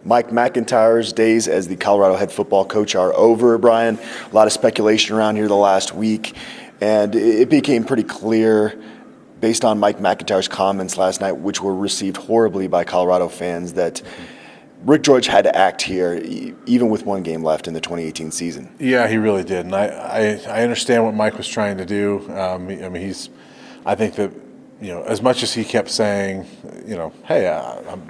Mike MacIntyre's days as the Colorado head football coach are over, Brian. A lot of speculation around here the last week, and it became pretty clear based on Mike MacIntyre's comments last night, which were received horribly by Colorado fans, that Rick George had to act here, even with one game left in the 2018 season. Yeah, he really did, and I understand what Mike was trying to do. I think that, as much as he kept saying, hey,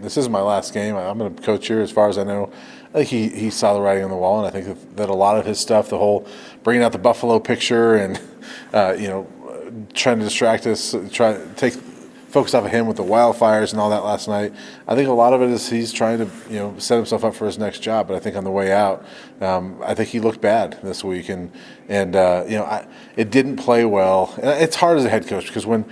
this isn't my last game, I'm going to coach here as far as I know, I think he saw the writing on the wall, and I think that a lot of his stuff, the whole bringing out the Buffalo picture and, trying to distract us, try to take focus off of him with the wildfires and all that last night. I think a lot of it is he's trying to, set himself up for his next job. But I think on the way out, I think he looked bad this week, and it didn't play well. And it's hard as a head coach because when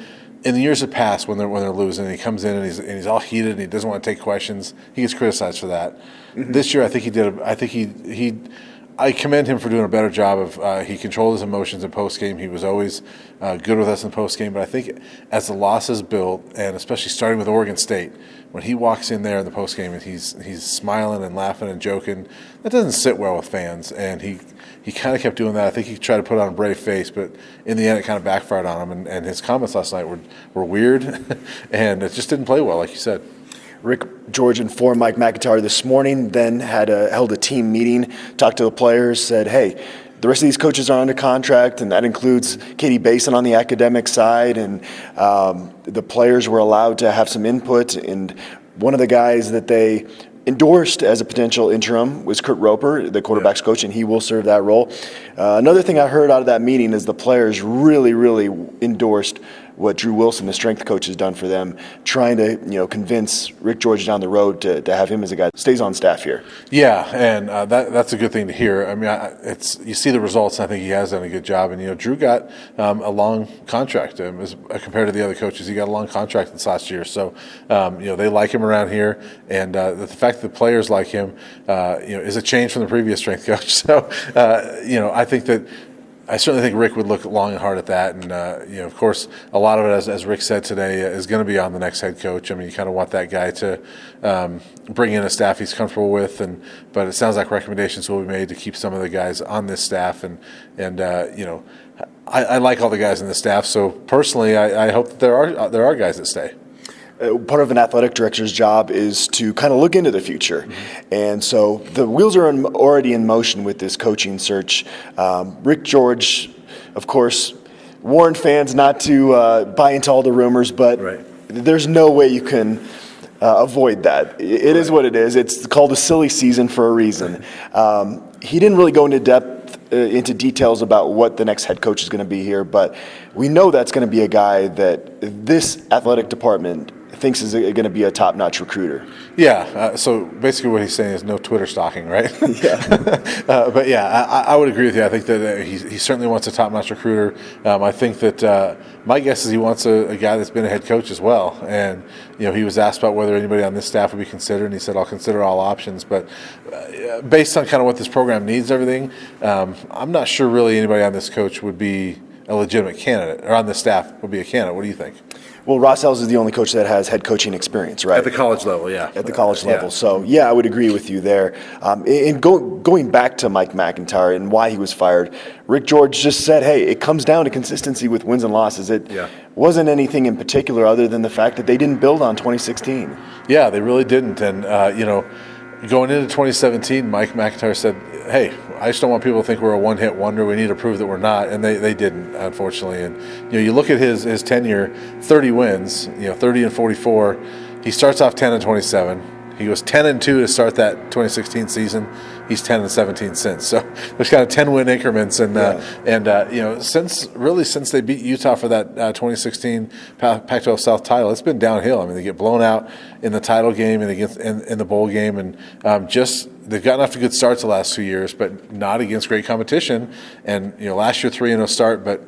in the years that pass, when they're losing, and he comes in and he's all heated and he doesn't want to take questions, he gets criticized for that. Mm-hmm. This year, I think he did. I commend him for doing a better job of he controlled his emotions in postgame. He was always good with us in postgame. But I think as the losses built, and especially starting with Oregon State, when he walks in there in the postgame and he's smiling and laughing and joking, that doesn't sit well with fans. And he kind of kept doing that. I think he tried to put on a brave face, but in the end it kind of backfired on him. And his comments last night were weird, and it just didn't play well, like you said. Rick George informed Mike MacIntyre this morning, then held a team meeting, talked to the players, said, hey, the rest of these coaches are under contract, and that includes Katie Basin on the academic side, and the players were allowed to have some input. And one of the guys that they endorsed as a potential interim was Kurt Roper, the quarterback's coach, and he will serve that role. Another thing I heard out of that meeting is the players really, really endorsed what Drew Wilson, the strength coach, has done for them, trying to convince Rick George down the road to have him as a guy that stays on staff here. Yeah, and that's a good thing to hear. I mean, you see the results, and I think he has done a good job. And Drew got a long contract as compared to the other coaches. He got a long contract this last year, so they like him around here, and the fact that the players like him, is a change from the previous strength coach. So I certainly think Rick would look long and hard at that, and of course, a lot of it, as Rick said today, is going to be on the next head coach. I mean, you kind of want that guy to bring in a staff he's comfortable with, but it sounds like recommendations will be made to keep some of the guys on this staff, and I like all the guys in the staff. So personally, I hope that there are guys that stay. Part of an athletic director's job is to kind of look into the future. Mm-hmm. And so the wheels are already in motion with this coaching search. Rick George, of course, warned fans not to buy into all the rumors, but there's no way you can avoid that. It is what it is. It's called a silly season for a reason. He didn't really go into details about what the next head coach is going to be here, but we know that's going to be a guy that this athletic department thinks is going to be a top-notch recruiter. Yeah, so basically what he's saying is no Twitter stalking, right? Yeah. But yeah, I would agree with you. I think that he certainly wants a top-notch recruiter. I think that my guess is he wants a guy that's been a head coach as well. And, he was asked about whether anybody on this staff would be considered, and he said, I'll consider all options. But based on kind of what this program needs, everything, I'm not sure really anybody on this coach would be a legitimate candidate, or on the staff would be a candidate. What do you think? Well, Ross Ells is the only coach that has head coaching experience, right? At the college level, yeah. At the college level. So, yeah, I would agree with you there. And going back to Mike MacIntyre and why he was fired, Rick George just said, hey, it comes down to consistency with wins and losses. It wasn't anything in particular other than the fact that they didn't build on 2016. Yeah, they really didn't. And, going into 2017, Mike MacIntyre said, hey, I just don't want people to think we're a one-hit wonder. We need to prove that we're not, and they didn't, unfortunately. And you look at his tenure, 30 wins, 30-44. He starts off 10-27. He goes 10-2 to start that 2016 season. He's 10-17 since. So there's kind of 10-win increments, since they beat Utah for that 2016 Pac-12 South title, it's been downhill. I mean, they get blown out in the title game and in the bowl game, and they've gotten off to good starts the last 2 years, but not against great competition. And last year 3-0 start, but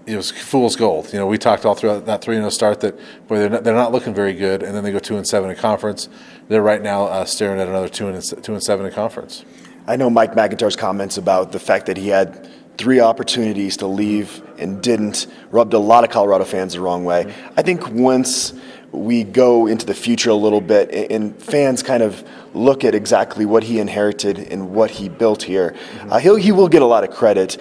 it was fool's gold. We talked all throughout that 3-0 start that boy, they're not looking very good, and then they go 2-7 in conference. They're right now staring at another 2-7 in conference. I know Mike MacIntyre's comments about the fact that he had 3 opportunities to leave and didn't rubbed a lot of Colorado fans the wrong way. I think once we go into the future a little bit and fans kind of look at exactly what he inherited and what he built here, he will get a lot of credit.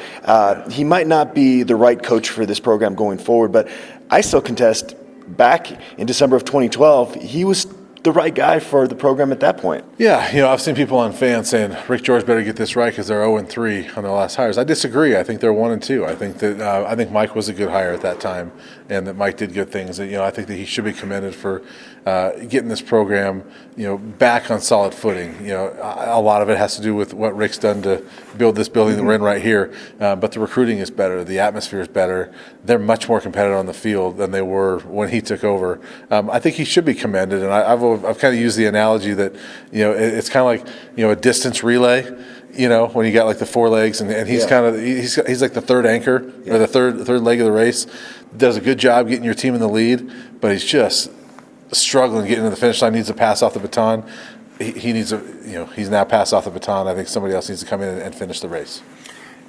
He might not be the right coach for this program going forward, but I still contest back in December of 2012, he was the right guy for the program at that point. Yeah, I've seen people on fans saying Rick George better get this right because they're 0-3 on their last hires. I disagree. I think they're 1-2. I think Mike was a good hire at that time, and that Mike did good things. I think that he should be commended for getting this program, back on solid footing. A lot of it has to do with what Rick's done to build this building that we're in right here. But the recruiting is better, the atmosphere is better. They're much more competitive on the field than they were when he took over. I think he should be commended, and I've kind of used the analogy that it's kind of like a distance relay. When you got like the four legs, and he's kind of he's like the third anchor or the third leg of the race. Does a good job getting your team in the lead, but he's just struggling getting to the finish line. Needs to pass off the baton. He needs he's now passed off the baton. I think somebody else needs to come in and finish the race.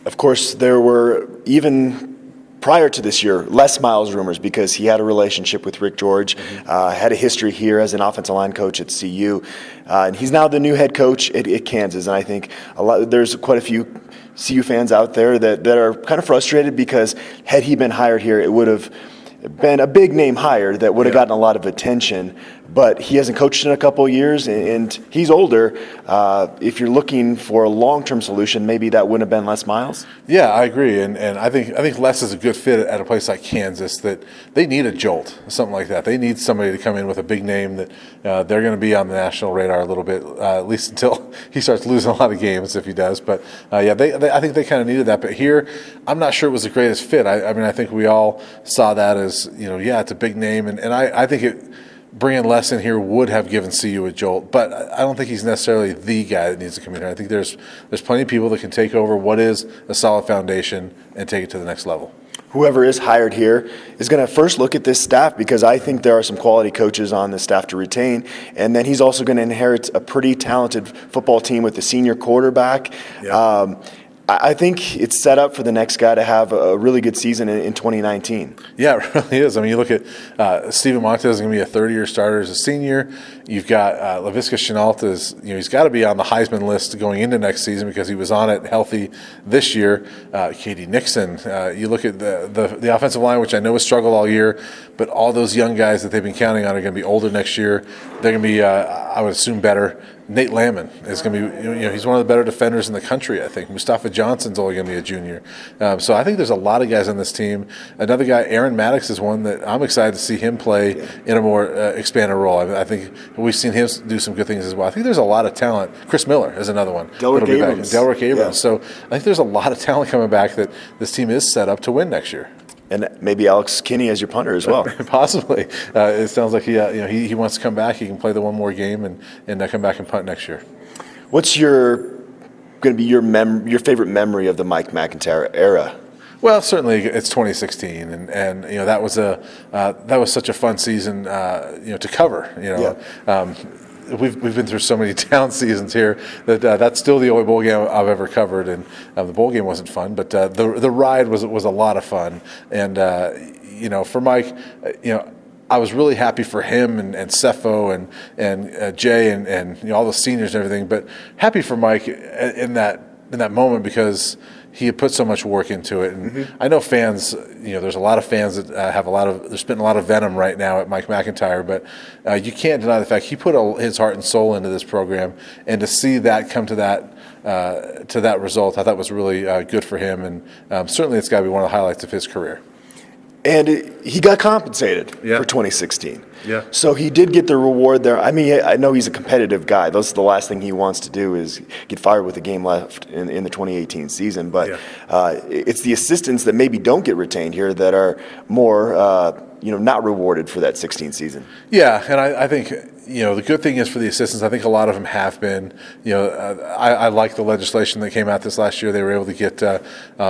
Of course, there were even prior to this year, Les Miles rumors because he had a relationship with Rick George, had a history here as an offensive line coach at CU, and he's now the new head coach at Kansas. And I think there's quite a few CU fans out there that are kind of frustrated because had he been hired here, it would have been a big name hire that would have gotten a lot of attention. But he hasn't coached in a couple of years, and he's older. If you're looking for a long-term solution, maybe that wouldn't have been Les Miles. Yeah, I agree, and I think Les is a good fit at a place like Kansas. That they need a jolt, something like that. They need somebody to come in with a big name that they're going to be on the national radar a little bit, at least until he starts losing a lot of games, if he does. But I think they kind of needed that. But here, I'm not sure it was the greatest fit. I think we all saw that as it's a big name, and I think bringing Les in here would have given CU a jolt, but I don't think he's necessarily the guy that needs to come in here. I think there's plenty of people that can take over what is a solid foundation and take it to the next level. Whoever is hired here is going to first look at this staff because I think there are some quality coaches on the staff to retain, and then he's also going to inherit a pretty talented football team with the senior quarterback. Yeah. I think it's set up for the next guy to have a really good season in 2019. Yeah, it really is. You look at Steven Montez is going to be a third-year starter as a senior. You've got Laviska Shenault he's got to be on the Heisman list going into next season because he was on it healthy this year. Katie Nixon. You look at the offensive line, which I know has struggled all year, but all those young guys that they've been counting on are going to be older next year. They're going to be, I would assume, better. Nate Lamon is going to be, he's one of the better defenders in the country, I think. Mustafa Johnson's only going to be a junior. So I think there's a lot of guys on this team. Another guy, Aaron Maddox, is one that I'm excited to see him play in a more expanded role. I think we've seen him do some good things as well. I think there's a lot of talent. Chris Miller is another one. Delrick Abrams. Yeah. So I think there's a lot of talent coming back that this team is set up to win next year. And maybe Alex Kinney as your punter as well. Possibly. It sounds like he wants to come back. He can play the one more game and come back and punt next year. What's going to be your favorite memory of the Mike MacIntyre era? Well, certainly it's 2016, and that was such a fun season to cover. We've been through so many down seasons here that that's still the only bowl game I've ever covered, and the bowl game wasn't fun, but the ride was a lot of fun. And for Mike, I was really happy for him and Cepho and Jay and all the seniors and everything, but happy for Mike in that moment because he had put so much work into it. And I know fans, there's a lot of fans that they're spitting a lot of venom right now at Mike MacIntyre, but you can't deny the fact he put his heart and soul into this program, and to see that come to that result, I thought was really good for him, and certainly it's got to be one of the highlights of his career. And he got compensated for 2016. Yeah. So he did get the reward there. I know he's a competitive guy. That's the last thing he wants to do is get fired with a game left in the 2018 season. But it's the assistants that maybe don't get retained here that are more, not rewarded for that 16 season. Yeah, and I think the good thing is for the assistants, I think a lot of them have been. I like the legislation that came out this last year. They were able to get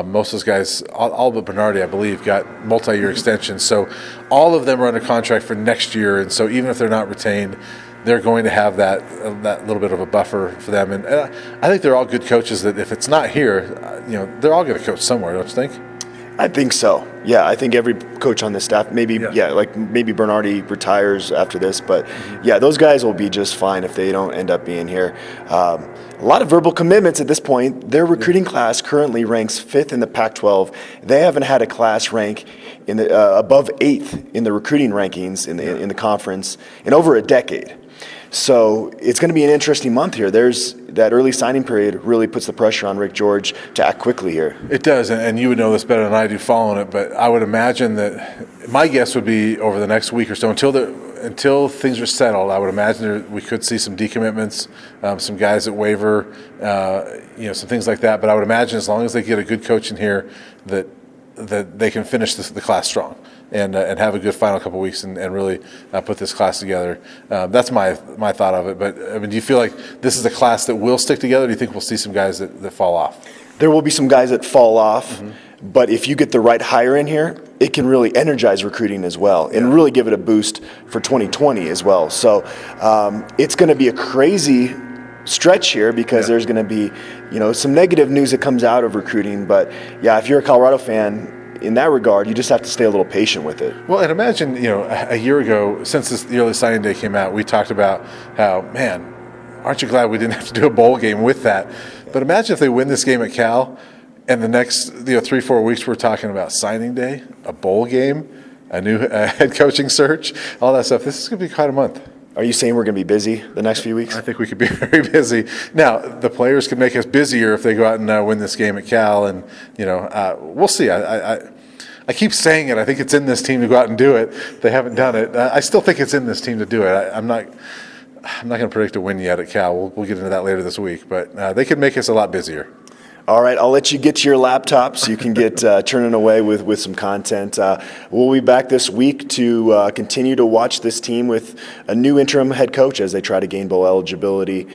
most of those guys, all but Bernardi, I believe, got multi-year extensions. So all of them are under contract for next year, and so even if they're not retained, they're going to have that little bit of a buffer for them. And I think they're all good coaches that if it's not here, they're all going to coach somewhere, don't you think? I think so. Yeah, I think every coach on this staff, maybe maybe Bernardi retires after this, but yeah, those guys will be just fine if they don't end up being here. A lot of verbal commitments at this point. Their recruiting class currently ranks 5th in the Pac-12. They haven't had a class rank in the above 8th in the recruiting rankings in the conference in over a decade. So it's going to be an interesting month here. There's that early signing period really puts the pressure on Rick George to act quickly here. It does, and you would know this better than I do following it, but I would imagine that my guess would be over the next week or so, until things are settled, I would imagine we could see some decommitments, some guys that waiver, some things like that. But I would imagine as long as they get a good coach in here, that they can finish the class strong and have a good final couple weeks and really put this class together. That's my thought of it. But I mean, do you feel like this is a class that will stick together? Or do you think we'll see some guys that fall off? There will be some guys that fall off, but if you get the right hire in here, it can really energize recruiting as well and really give it a boost for 2020 as well. So it's going to be a crazy stretch here because there's going to be, some negative news that comes out of recruiting. But yeah, if you're a Colorado fan, in that regard, you just have to stay a little patient with it. Well, and imagine, a year ago, since the early signing day came out, we talked about how, man, aren't you glad we didn't have to do a bowl game with that? But imagine if they win this game at Cal, and the next 3-4 weeks we're talking about signing day, a bowl game, a new head coaching search, all that stuff. This is going to be quite a month. Are you saying we're going to be busy the next few weeks? I think we could be very busy. Now, the players can make us busier if they go out and win this game at Cal, and we'll see. I keep saying it. I think it's in this team to go out and do it. They haven't done it. I still think it's in this team to do it. I'm not going to predict a win yet at Cal. We'll get into that later this week, but they could make us a lot busier. All right, I'll let you get to your laptop so you can get churning away with some content. We'll be back this week to continue to watch this team with a new interim head coach as they try to gain bowl eligibility.